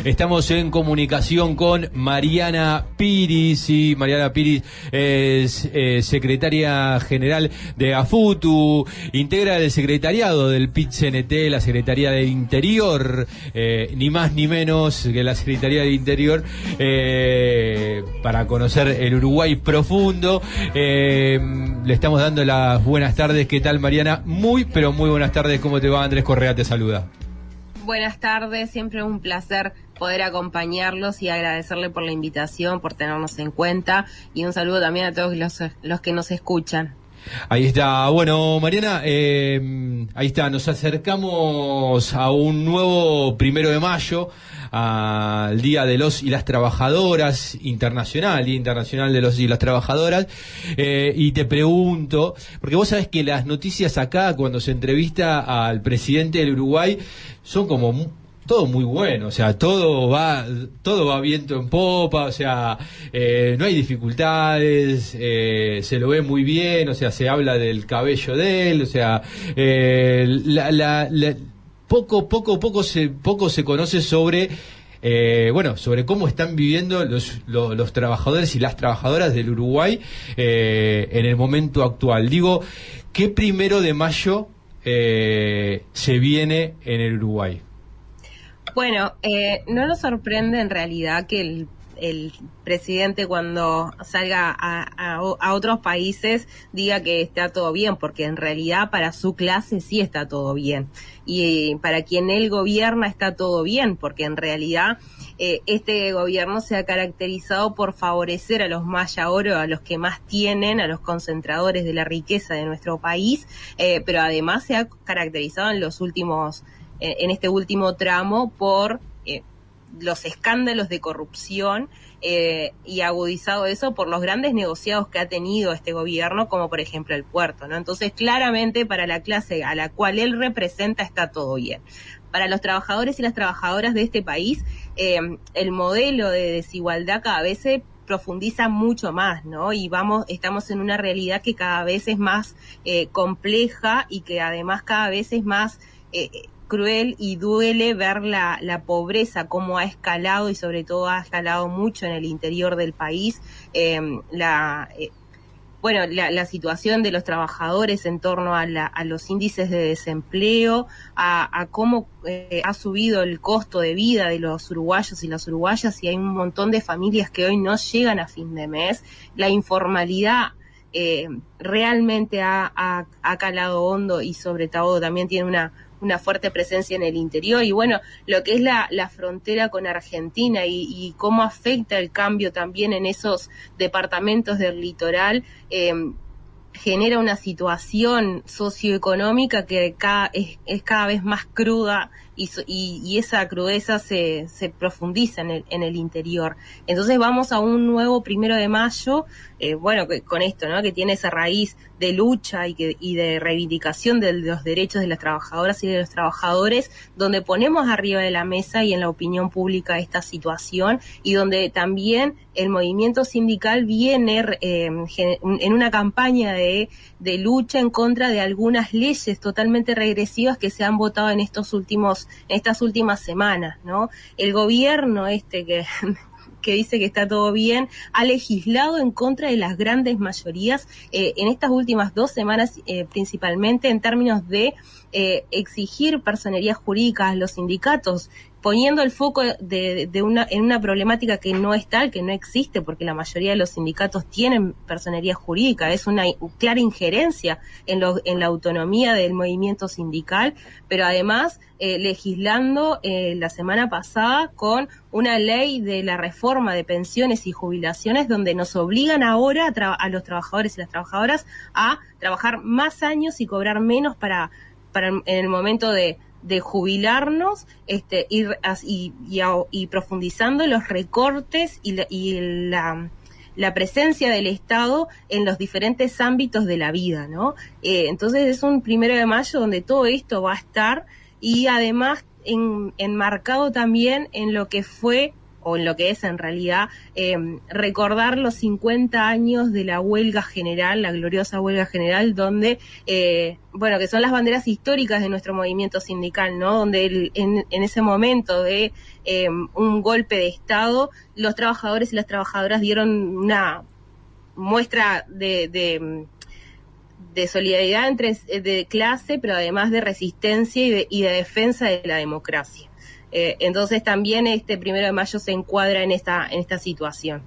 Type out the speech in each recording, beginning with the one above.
Estamos en comunicación con Mariana Piris, y Mariana Piris es secretaria general de AFUTU, integra el secretariado del PIT-CNT, la Secretaría del Interior, ni más ni menos que la Secretaría del Interior, para conocer el Uruguay profundo. Le estamos dando las buenas tardes. ¿Qué tal, Mariana? Muy, pero muy buenas tardes. ¿Cómo te va? Andrés Correa te saluda. Buenas tardes, siempre un placer poder acompañarlos y agradecerle por la invitación, por tenernos en cuenta, y un saludo también a todos los que nos escuchan. Ahí está. Bueno, Mariana, ahí está, nos acercamos a un nuevo 1 de mayo, al Día de los y las Trabajadoras, Día Internacional de los y las Trabajadoras, y te pregunto, porque vos sabés que las noticias acá, cuando se entrevista al presidente del Uruguay, son como todo muy bueno, o sea, todo va viento en popa, o sea, no hay dificultades, se lo ve muy bien, o sea, se habla del cabello de él, o sea, poco se conoce sobre sobre cómo están viviendo los trabajadores y las trabajadoras del Uruguay en el momento actual. Digo, ¿qué 1 de mayo se viene en el Uruguay? Bueno, no nos sorprende en realidad que el presidente, cuando salga a otros países, diga que está todo bien, porque en realidad para su clase sí está todo bien, y para quien él gobierna está todo bien, porque en realidad este gobierno se ha caracterizado por favorecer a los maya oro, a los que más tienen, a los concentradores de la riqueza de nuestro país, pero además se ha caracterizado en este último tramo por los escándalos de corrupción, y agudizado eso por los grandes negociados que ha tenido este gobierno, como por ejemplo el puerto, ¿no? Entonces, claramente para la clase a la cual él representa está todo bien. Para los trabajadores y las trabajadoras de este país, el modelo de desigualdad cada vez se profundiza mucho más, ¿no? Y estamos en una realidad que cada vez es más compleja, y que además cada vez es más cruel, y duele ver la pobreza, cómo ha escalado, y sobre todo ha escalado mucho en el interior del país. La situación de los trabajadores en torno a los índices de desempleo, a cómo ha subido el costo de vida de los uruguayos y las uruguayas, y hay un montón de familias que hoy no llegan a fin de mes. La informalidad realmente ha calado hondo, y sobre todo también tiene una fuerte presencia en el interior. Y bueno, lo que es la frontera con Argentina, y cómo afecta el cambio también en esos departamentos del litoral, genera una situación socioeconómica que es cada vez más cruda, y esa crudeza se profundiza en el interior. Entonces vamos a un nuevo 1 de mayo, con esto, ¿no? Que tiene esa raíz de lucha y de reivindicación de los derechos de las trabajadoras y de los trabajadores, donde ponemos arriba de la mesa y en la opinión pública esta situación, y donde también el movimiento sindical viene en una campaña de lucha en contra de algunas leyes totalmente regresivas que se han votado en estas últimas semanas, ¿no? El gobierno que dice que está todo bien, ha legislado en contra de las grandes mayorías en estas últimas 2 semanas, principalmente en términos de exigir personerías jurídicas a los sindicatos, poniendo el foco en una problemática que no es tal, que no existe, porque la mayoría de los sindicatos tienen personería jurídica. Es una clara injerencia en la autonomía del movimiento sindical, pero además legislando la semana pasada con una ley de la reforma de pensiones y jubilaciones, donde nos obligan ahora a los trabajadores y las trabajadoras a trabajar más años y cobrar menos para en el momento de jubilarnos, y profundizando los recortes y la presencia del Estado en los diferentes ámbitos de la vida, ¿no? Entonces es un 1 de mayo donde todo esto va a estar, y además enmarcado también en lo que fue o en lo que es en realidad recordar los 50 años de la huelga general, la gloriosa huelga general, donde, bueno, que son las banderas históricas de nuestro movimiento sindical, ¿no? Donde en ese momento de un golpe de Estado, los trabajadores y las trabajadoras dieron una muestra de solidaridad de clase, pero además de resistencia y de defensa de la democracia. Entonces también este 1 de mayo se encuadra en esta situación.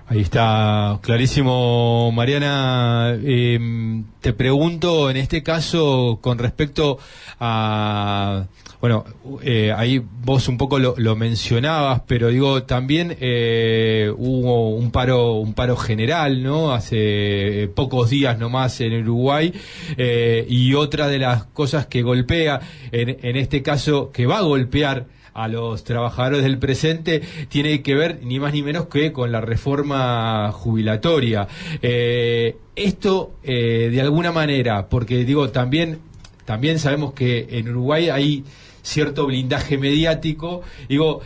Ahí está, clarísimo, Mariana. Te pregunto en este caso con respecto a, bueno, ahí vos un poco lo mencionabas, pero digo, también hubo un paro general, ¿no? Hace pocos días nomás en Uruguay, y otra de las cosas que golpea, en este caso, que va a golpear a los trabajadores del presente, tiene que ver ni más ni menos que con la reforma jubilatoria. Esto, de alguna manera, porque digo, también sabemos que en Uruguay hay cierto blindaje mediático, digo,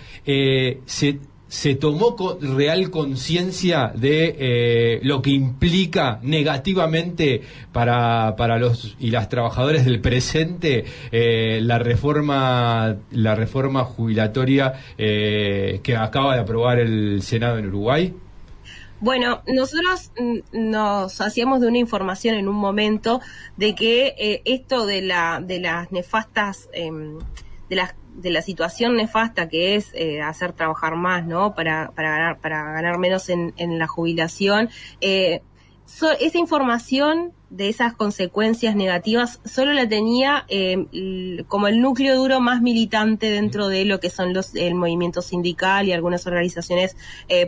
se tomó real conciencia de lo que implica negativamente para los y las trabajadores del presente la reforma jubilatoria que acaba de aprobar el Senado en Uruguay. Bueno, nosotros nos hacíamos de una información en un momento de que esto de las nefastas de la situación nefasta que es hacer trabajar más, ¿no? Para ganar menos en la jubilación. Esa información de esas consecuencias negativas solo la tenía como el núcleo duro más militante dentro de lo que son el movimiento sindical y algunas organizaciones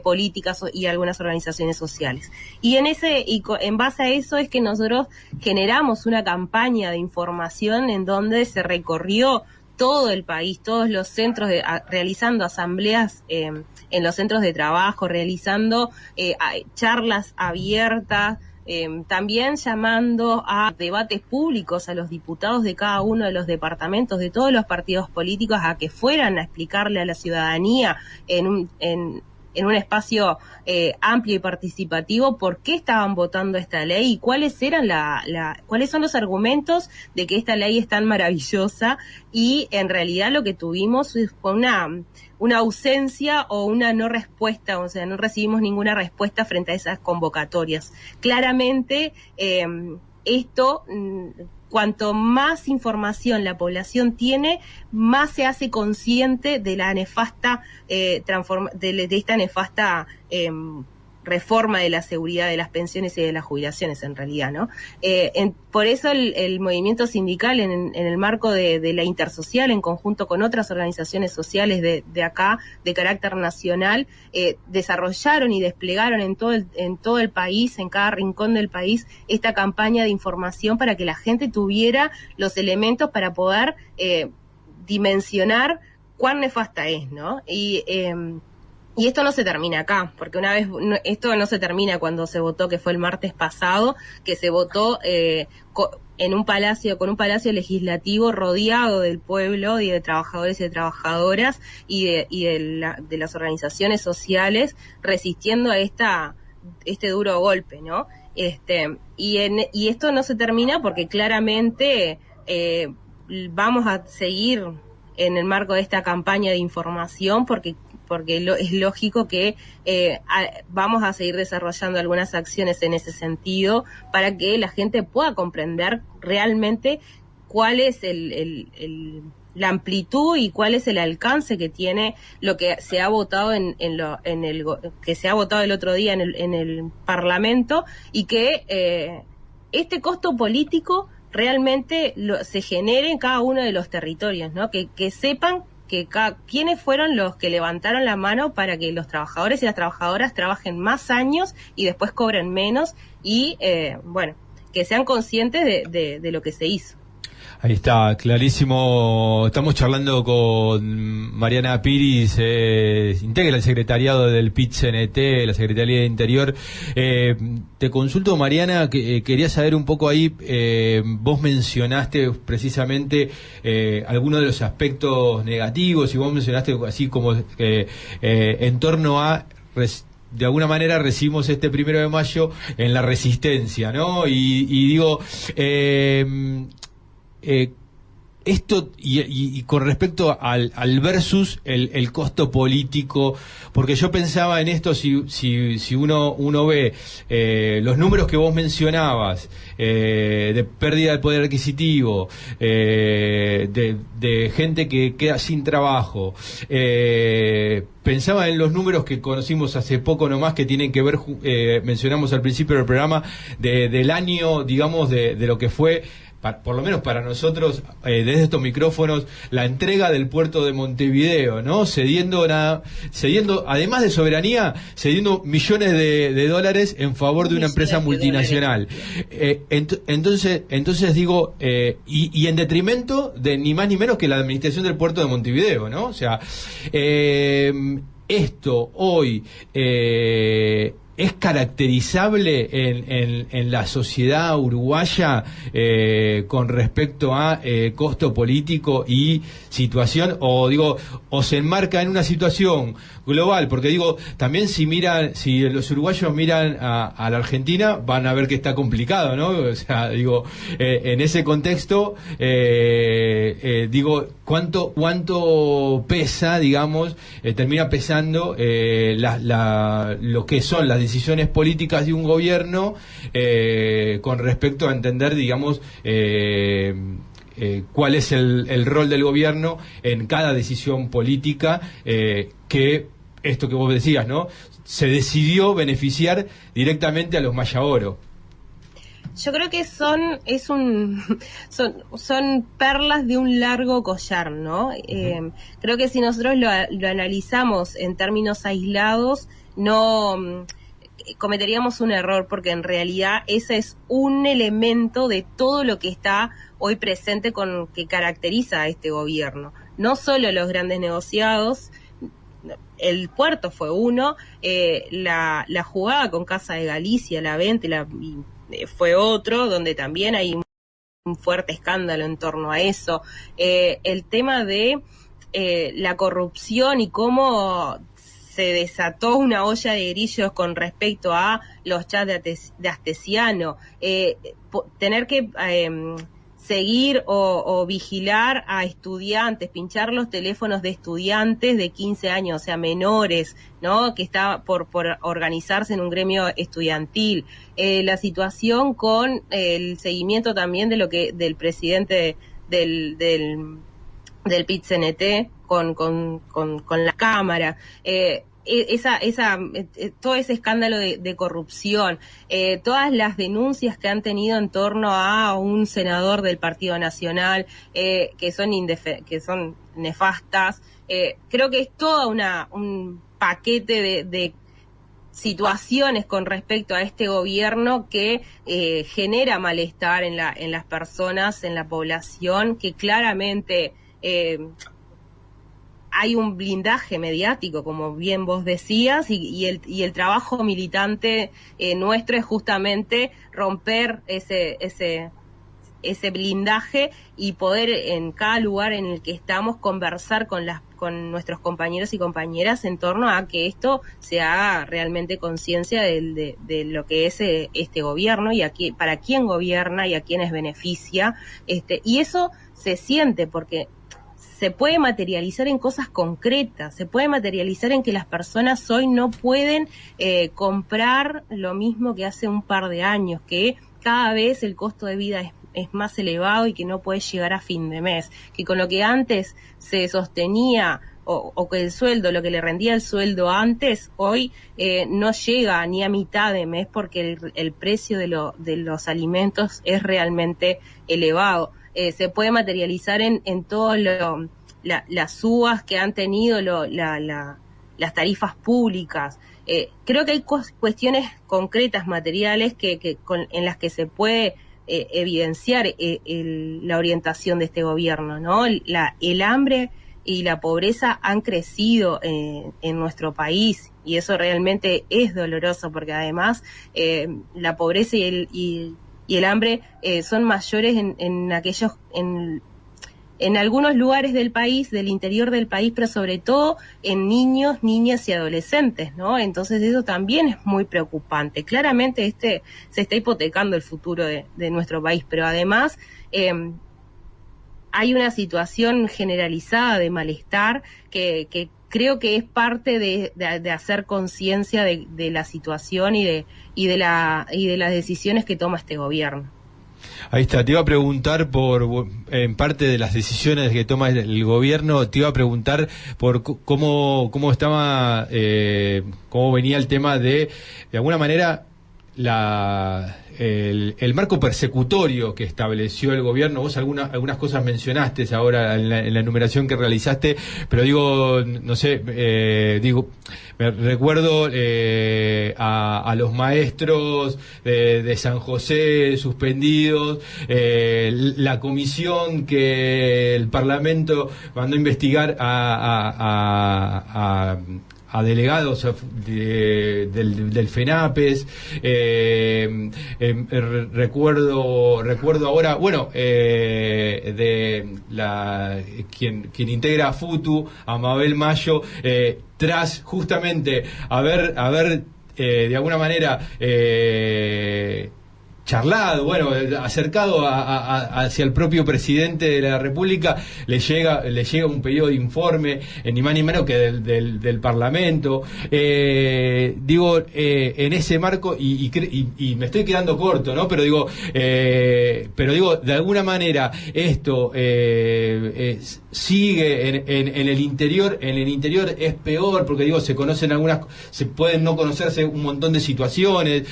políticas y algunas organizaciones sociales. Y en base a eso es que nosotros generamos una campaña de información en donde se recorrió todo el país, todos los centros, realizando asambleas en los centros de trabajo, realizando charlas abiertas, también llamando a debates públicos a los diputados de cada uno de los departamentos, de todos los partidos políticos, a que fueran a explicarle a la ciudadanía en un espacio amplio y participativo por qué estaban votando esta ley y cuáles eran cuáles son los argumentos de que esta ley es tan maravillosa, y en realidad lo que tuvimos fue una ausencia o una no respuesta, o sea, no recibimos ninguna respuesta frente a esas convocatorias. Claramente esto, cuanto más información la población tiene, más se hace consciente de la nefasta de esta nefasta reforma de la seguridad de las pensiones y de las jubilaciones, en realidad, ¿no? Por eso el movimiento sindical, en el marco de la intersocial, en conjunto con otras organizaciones sociales de acá, de carácter nacional, desarrollaron y desplegaron en todo el país, en cada rincón del país, esta campaña de información para que la gente tuviera los elementos para poder dimensionar cuán nefasta es, ¿no? Y esto no se termina acá, porque esto no se termina cuando se votó, que fue el martes pasado, que se votó con un palacio legislativo rodeado del pueblo y de trabajadores y de trabajadoras y de las organizaciones sociales, resistiendo a este duro golpe, ¿no? Y esto no se termina porque claramente vamos a seguir en el marco de esta campaña de información, porque es lógico que vamos a seguir desarrollando algunas acciones en ese sentido para que la gente pueda comprender realmente cuál es la amplitud y cuál es el alcance que tiene lo que se ha votado que se ha votado el otro día en el Parlamento, y que este costo político realmente se genere en cada uno de los territorios, ¿no? Que sepan quiénes fueron los que levantaron la mano para que los trabajadores y las trabajadoras trabajen más años y después cobren menos, y bueno, que sean conscientes de lo que se hizo. Ahí está, clarísimo. Estamos charlando con Mariana Piris, integra el secretariado del PIT-CNT, la Secretaría de Interior. Te consulto, Mariana, que quería saber un poco ahí, vos mencionaste precisamente algunos de los aspectos negativos, y vos mencionaste así como en torno a... de alguna manera recibimos este 1 de mayo en la resistencia, ¿no? Y digo, esto y con respecto al versus el costo político, porque yo pensaba en esto, si uno ve los números que vos mencionabas, de pérdida del poder adquisitivo, de gente que queda sin trabajo, pensaba en los números que conocimos hace poco nomás, que tienen que ver, mencionamos al principio del programa, del año, digamos, de lo que fue, por lo menos para nosotros, desde estos micrófonos, la entrega del puerto de Montevideo, ¿no? Cediendo, además de soberanía, cediendo millones de dólares en favor de una empresa multinacional. Entonces digo, y en detrimento de ni más ni menos que la administración del puerto de Montevideo, ¿no? O sea, esto hoy... ¿es caracterizable en la sociedad uruguaya con respecto a costo político y situación, o se enmarca en una situación global? Porque digo, también si los uruguayos miran a la Argentina, van a ver que está complicado, ¿no? O sea, digo, en ese contexto, digo, cuánto pesa, digamos, termina pesando lo que son las decisiones políticas de un gobierno con respecto a entender, digamos, cuál es el rol del gobierno en cada decisión política, que esto que vos decías, ¿no? Se decidió beneficiar directamente a los Maya Oro. Yo creo que son perlas de un largo collar, ¿no? Creo que si nosotros lo analizamos en términos aislados, no cometeríamos un error, porque en realidad ese es un elemento de todo lo que está hoy presente, que caracteriza a este gobierno. No solo los grandes negociados, el puerto fue uno, la jugada con Casa de Galicia, la venta fue otro, donde también hay un fuerte escándalo en torno a eso. El tema de la corrupción y cómo se desató una olla de grillos con respecto a los chats de Astesiano, tener que seguir o vigilar a estudiantes, pinchar los teléfonos de estudiantes de 15 años, o sea, menores, ¿no? Que está por organizarse en un gremio estudiantil. La situación con el seguimiento también de del presidente del PIT-CNT con la Cámara. Todo ese escándalo de corrupción, todas las denuncias que han tenido en torno a un senador del Partido Nacional, que son nefastas. Creo que es todo un paquete de situaciones con respecto a este gobierno que genera malestar en las personas, en la población, que claramente hay un blindaje mediático, como bien vos decías, y el trabajo militante nuestro es justamente romper ese blindaje y poder, en cada lugar en el que estamos, conversar con nuestros compañeros y compañeras en torno a que esto se haga realmente conciencia de lo que es este gobierno, y para quién gobierna y a quiénes beneficia, y eso se siente porque se puede materializar en cosas concretas, se puede materializar en que las personas hoy no pueden comprar lo mismo que hace un par de años, que cada vez el costo de vida es más elevado y que no puede llegar a fin de mes, que con lo que antes se sostenía o que lo que le rendía el sueldo antes, hoy no llega ni a mitad de mes, porque el precio de los alimentos es realmente elevado. Se puede materializar en todo las subas que han tenido las tarifas públicas. Creo que hay cuestiones concretas, materiales, en las que se puede evidenciar la orientación de este gobierno, ¿no? El hambre y la pobreza han crecido en nuestro país, y eso realmente es doloroso, porque además la pobreza y el hambre son mayores en algunos lugares del país, del interior del país, pero sobre todo en niños, niñas y adolescentes, ¿no? Entonces eso también es muy preocupante. Claramente se está hipotecando el futuro de nuestro país, pero además hay una situación generalizada de malestar que creo que es parte de hacer conciencia de la situación y de las decisiones que toma este gobierno. Ahí está, te iba a preguntar en parte de las decisiones que toma el gobierno, te iba a preguntar por cómo estaba, cómo venía el tema de alguna manera, el marco persecutorio que estableció el gobierno. Vos algunas cosas mencionaste ahora en la enumeración que realizaste, pero digo, no sé, me recuerdo a los maestros de San José suspendidos, la comisión que el Parlamento mandó a investigar a delegados del FENAPES, recuerdo ahora, bueno, de quien integra a FUTU, a Mabel Mayo, tras justamente haber de alguna manera charlado, bueno, acercado hacia el propio presidente de la República, le llega un pedido de informe, ni más ni menos que del Parlamento. Digo, en ese marco, y me estoy quedando corto, ¿no? Pero digo, de alguna manera esto sigue en el interior. En el interior es peor, porque digo, se pueden no conocerse un montón de situaciones.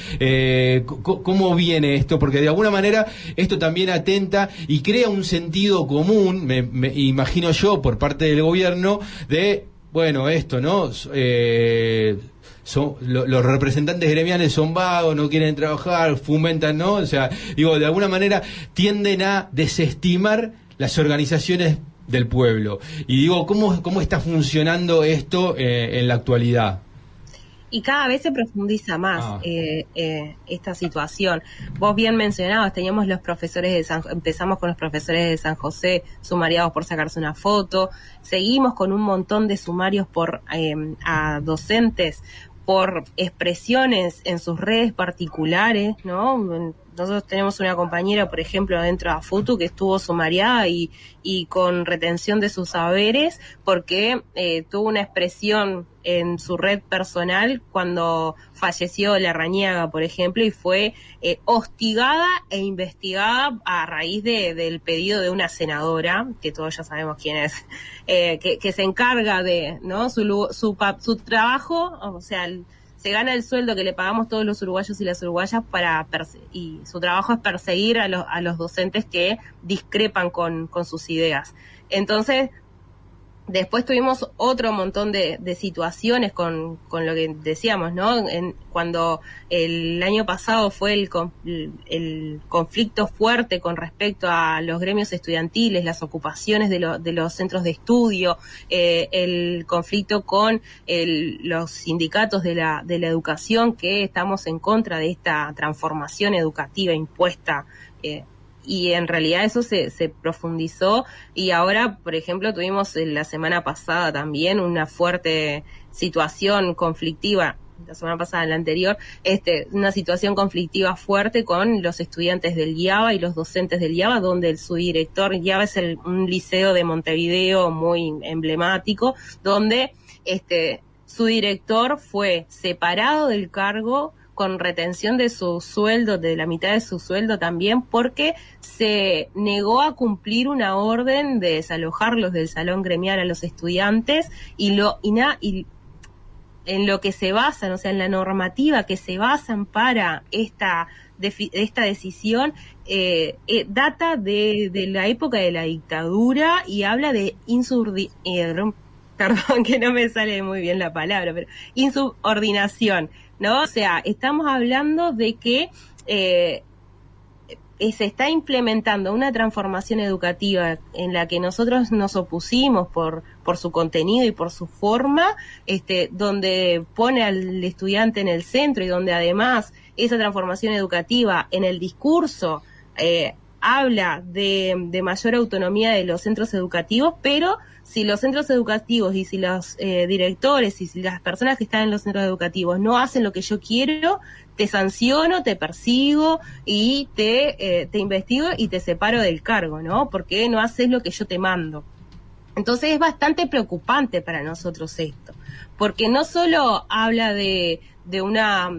¿Cómo viene esto? Porque de alguna manera esto también atenta y crea un sentido común, me imagino yo, por parte del gobierno, de, bueno, esto, ¿no? Los representantes gremiales son vagos, no quieren trabajar, fomentan, ¿no? O sea, digo, de alguna manera tienden a desestimar las organizaciones del pueblo. Y digo, ¿cómo está funcionando esto en la actualidad? Y cada vez se profundiza más esta situación. Vos bien mencionabas, teníamos empezamos con los profesores de San José sumariados por sacarse una foto, seguimos con un montón de sumarios a docentes por expresiones en sus redes particulares, ¿no? Nosotros tenemos una compañera, por ejemplo, dentro de FUTU que estuvo sumariada y con retención de sus saberes porque tuvo una expresión en su red personal cuando falleció Larrañaga, por ejemplo, y fue hostigada e investigada a raíz del pedido de una senadora, que todos ya sabemos quién es, que se encarga de, ¿no? Su trabajo, o sea, se gana el sueldo que le pagamos todos los uruguayos y las uruguayas y su trabajo es perseguir a los docentes que discrepan con sus ideas. Entonces, después tuvimos otro montón de situaciones con lo que decíamos, ¿no? Cuando el año pasado fue el conflicto fuerte con respecto a los gremios estudiantiles, las ocupaciones de los centros de estudio, el conflicto con los sindicatos de la educación, que estamos en contra de esta transformación educativa impuesta, y en realidad eso se profundizó, y ahora, por ejemplo, tuvimos la semana pasada también una fuerte situación conflictiva, la semana pasada, la anterior, una situación conflictiva fuerte con los estudiantes del IABA y los docentes del IABA, donde su director, IABA es un liceo de Montevideo muy emblemático, donde su director fue separado del cargo con retención de su sueldo, de la mitad de su sueldo también, porque se negó a cumplir una orden de desalojarlos del salón gremial a los estudiantes, y en lo que se basan, o sea, en la normativa que se basan para esta decisión, data de la época de la dictadura y habla de perdón que no me sale muy bien la palabra, pero insubordinación, ¿no? O sea, estamos hablando de que se está implementando una transformación educativa en la que nosotros nos opusimos por su contenido y por su forma, donde pone al estudiante en el centro y donde además esa transformación educativa en el discurso habla de mayor autonomía de los centros educativos, pero si los centros educativos y si los directores y si las personas que están en los centros educativos no hacen lo que yo quiero, te sanciono, te persigo y te investigo y te separo del cargo, ¿no? Porque no haces lo que yo te mando. Entonces es bastante preocupante para nosotros esto, porque no solo habla de una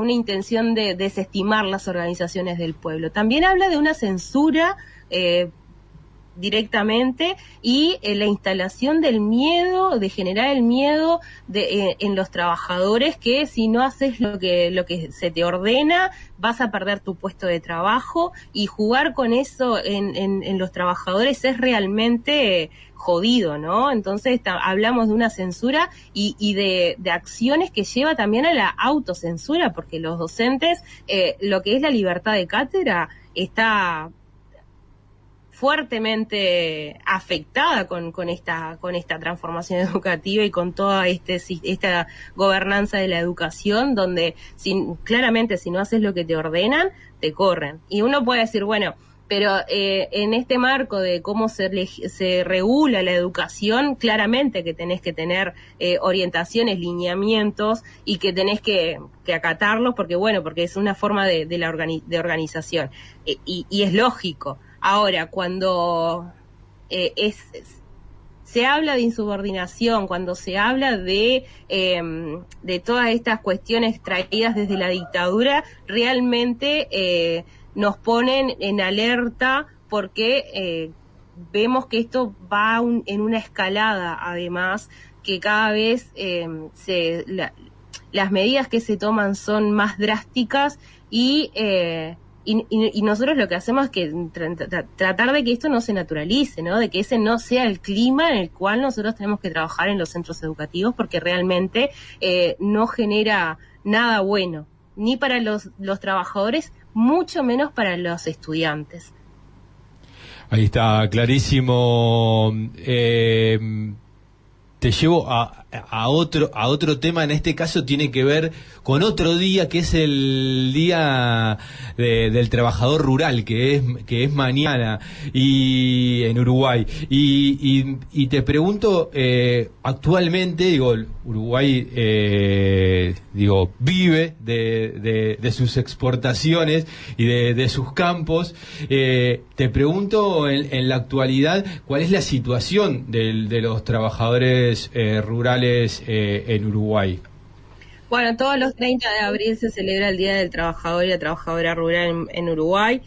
intención de desestimar las organizaciones del pueblo, también habla de una censura directamente y la instalación del miedo, de generar el miedo en los trabajadores, que si no haces lo que se te ordena vas a perder tu puesto de trabajo, y jugar con eso en los trabajadores es realmente jodido, ¿no? Entonces hablamos de una censura y de acciones que lleva también a la autocensura, porque los docentes, lo que es la libertad de cátedra está fuertemente afectada con esta transformación educativa y con toda esta gobernanza de la educación, donde claramente si no haces lo que te ordenan, te corren. Y uno puede decir, bueno, pero en este marco de cómo se regula la educación, claramente que tenés que tener orientaciones, lineamientos, y que tenés que acatarlos, porque es una forma de organización. Y es lógico. Ahora, cuando se habla de insubordinación, cuando se habla de todas estas cuestiones traídas desde la dictadura, realmente nos ponen en alerta, porque vemos que esto va en una escalada, además, que cada vez las medidas que se toman son más drásticas y nosotros lo que hacemos es que tratar de que esto no se naturalice, ¿no? De que ese no sea el clima en el cual nosotros tenemos que trabajar en los centros educativos, porque realmente no genera nada bueno, ni para los trabajadores, mucho menos para los estudiantes. Ahí está, clarísimo. Te llevo a otro tema. En este caso tiene que ver con otro día, que es el Día del Trabajador Rural, que es mañana, y en Uruguay. Y te pregunto, actualmente, Uruguay vive de sus exportaciones y de sus campos. Te pregunto, en la actualidad, ¿cuál es la situación de los trabajadores rurales en Uruguay? Bueno, todos los 30 de abril se celebra el Día del Trabajador y la Trabajadora Rural en Uruguay.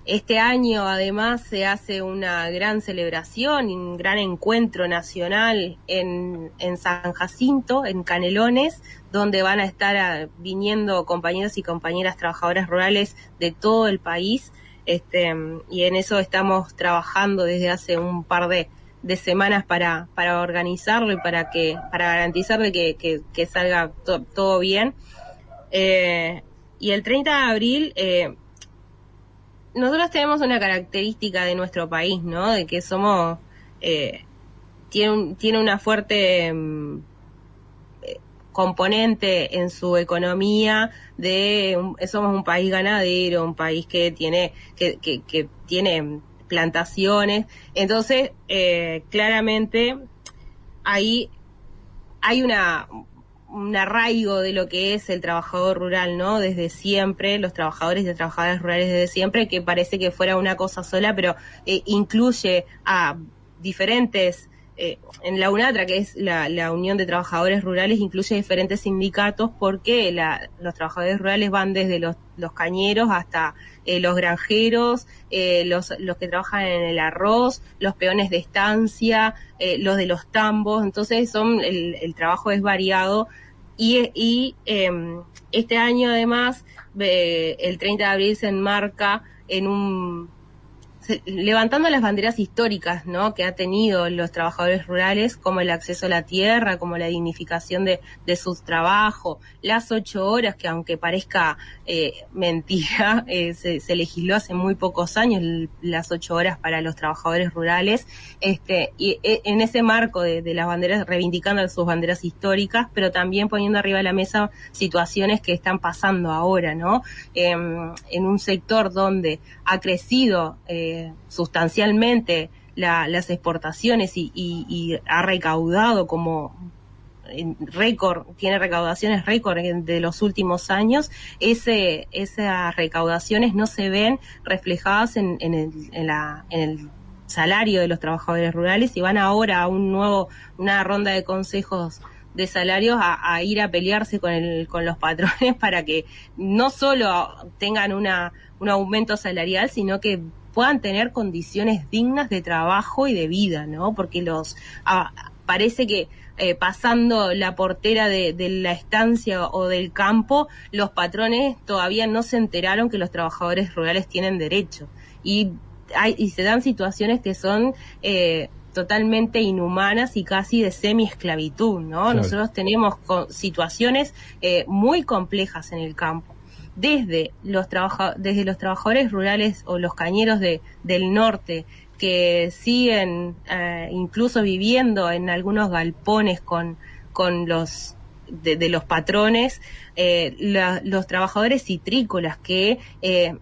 Este año, además, se hace una gran celebración, un gran encuentro nacional en San Jacinto, en Canelones, donde van a estar viniendo compañeros y compañeras trabajadoras rurales de todo el país. Y en eso estamos trabajando desde hace un par de semanas para organizarlo y para garantizar de que salga todo bien. Y el 30 de abril, nosotros tenemos una característica de nuestro país, ¿no? De que somos, tiene una fuerte componente en su economía somos un país ganadero, un país que tiene plantaciones. Entonces, claramente ahí hay un arraigo de lo que es el trabajador rural, ¿no? Desde siempre, los trabajadores y las trabajadoras rurales desde siempre, que parece que fuera una cosa sola, pero incluye a diferentes, en la UNATRA, que es la Unión de Trabajadores Rurales, incluye diferentes sindicatos, porque los trabajadores rurales van desde los cañeros hasta los granjeros, los que trabajan en el arroz, los peones de estancia, los de los tambos. Entonces el trabajo es variado, y este año además el 30 de abril se enmarca levantando las banderas históricas, ¿no?, que ha tenido los trabajadores rurales, como el acceso a la tierra, como la dignificación de su trabajo, las 8 horas, que aunque parezca mentira, se legisló hace muy pocos años las 8 horas para los trabajadores rurales, y en ese marco de las banderas, reivindicando sus banderas históricas, pero también poniendo arriba de la mesa situaciones que están pasando ahora, ¿no? En un sector donde ha crecido sustancialmente las exportaciones y ha recaudado como récord, tiene recaudaciones récord de los últimos años, esas recaudaciones no se ven reflejadas en el salario de los trabajadores rurales, y van ahora a una ronda de consejos de salarios a ir a pelearse con los patrones para que no solo tengan un aumento salarial, sino que puedan tener condiciones dignas de trabajo y de vida, ¿no? Porque parece que pasando la portera de la estancia o del campo, los patrones todavía no se enteraron que los trabajadores rurales tienen derecho. Y se dan situaciones que son totalmente inhumanas y casi de semi-esclavitud, ¿no? Claro. Nosotros tenemos situaciones muy complejas en el campo. Desde los trabajadores rurales o los cañeros del norte, que siguen incluso viviendo en algunos galpones con los de los patrones, los trabajadores citrícolas que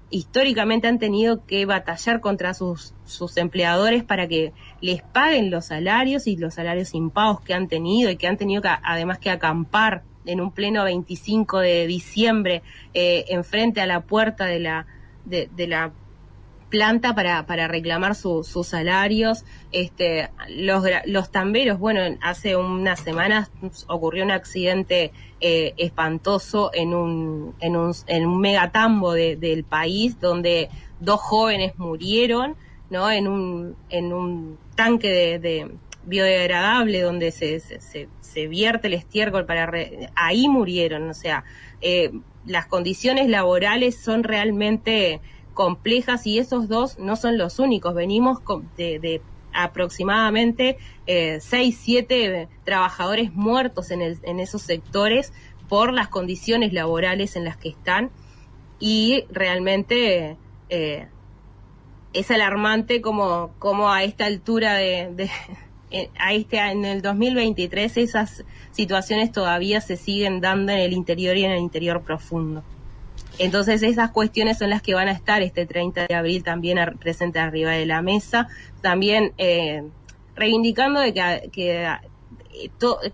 históricamente han tenido que batallar contra sus empleadores para que les paguen los salarios y los salarios impagos que han tenido, y que han tenido que, además, que acampar en un pleno 25 de diciembre enfrente a la puerta de la planta para reclamar sus salarios. Los tamberos, bueno, hace unas semanas ocurrió un accidente espantoso en un megatambo del país, donde 2 jóvenes murieron, ¿no?, en un tanque de biodegradable donde se vierte el estiércol ahí murieron. O sea, las condiciones laborales son realmente complejas, y esos 2 no son los únicos. Venimos de aproximadamente 6-7 trabajadores muertos en esos sectores por las condiciones laborales en las que están, y realmente es alarmante como a esta altura en el 2023 esas situaciones todavía se siguen dando en el interior y en el interior profundo. Entonces esas cuestiones son las que van a estar este 30 de abril también presentes arriba de la mesa, también reivindicando de que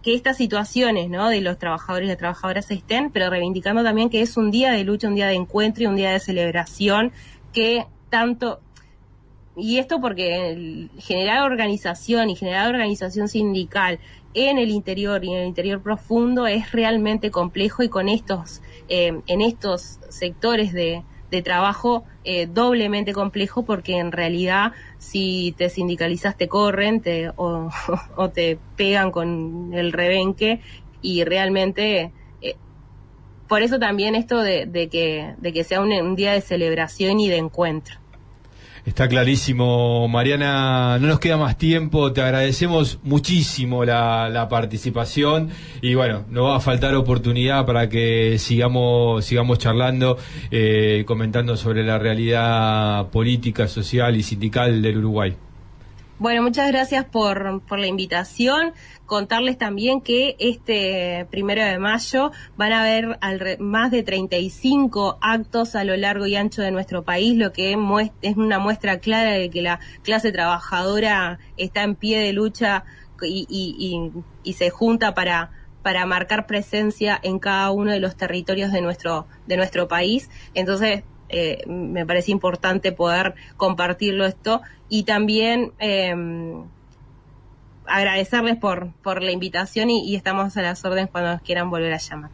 estas situaciones, ¿no?, de los trabajadores y las trabajadoras estén, pero reivindicando también que es un día de lucha, un día de encuentro y un día de celebración, que tanto... Y esto porque generar organización sindical en el interior y en el interior profundo es realmente complejo, y con en estos sectores de trabajo doblemente complejo, porque en realidad si te sindicalizas te corren o te pegan con el rebenque, y realmente por eso también esto de que sea un día de celebración y de encuentro. Está clarísimo, Mariana, no nos queda más tiempo, te agradecemos muchísimo la participación, y bueno, no va a faltar oportunidad para que sigamos charlando, comentando sobre la realidad política, social y sindical del Uruguay. Bueno, muchas gracias por la invitación. Contarles también que este 1 de mayo van a haber más de 35 actos a lo largo y ancho de nuestro país, lo que es una muestra clara de que la clase trabajadora está en pie de lucha y se junta para marcar presencia en cada uno de los territorios de nuestro país. Entonces, me parece importante poder compartirlo esto, y también agradecerles por la invitación, y estamos a las órdenes cuando nos quieran volver a llamar.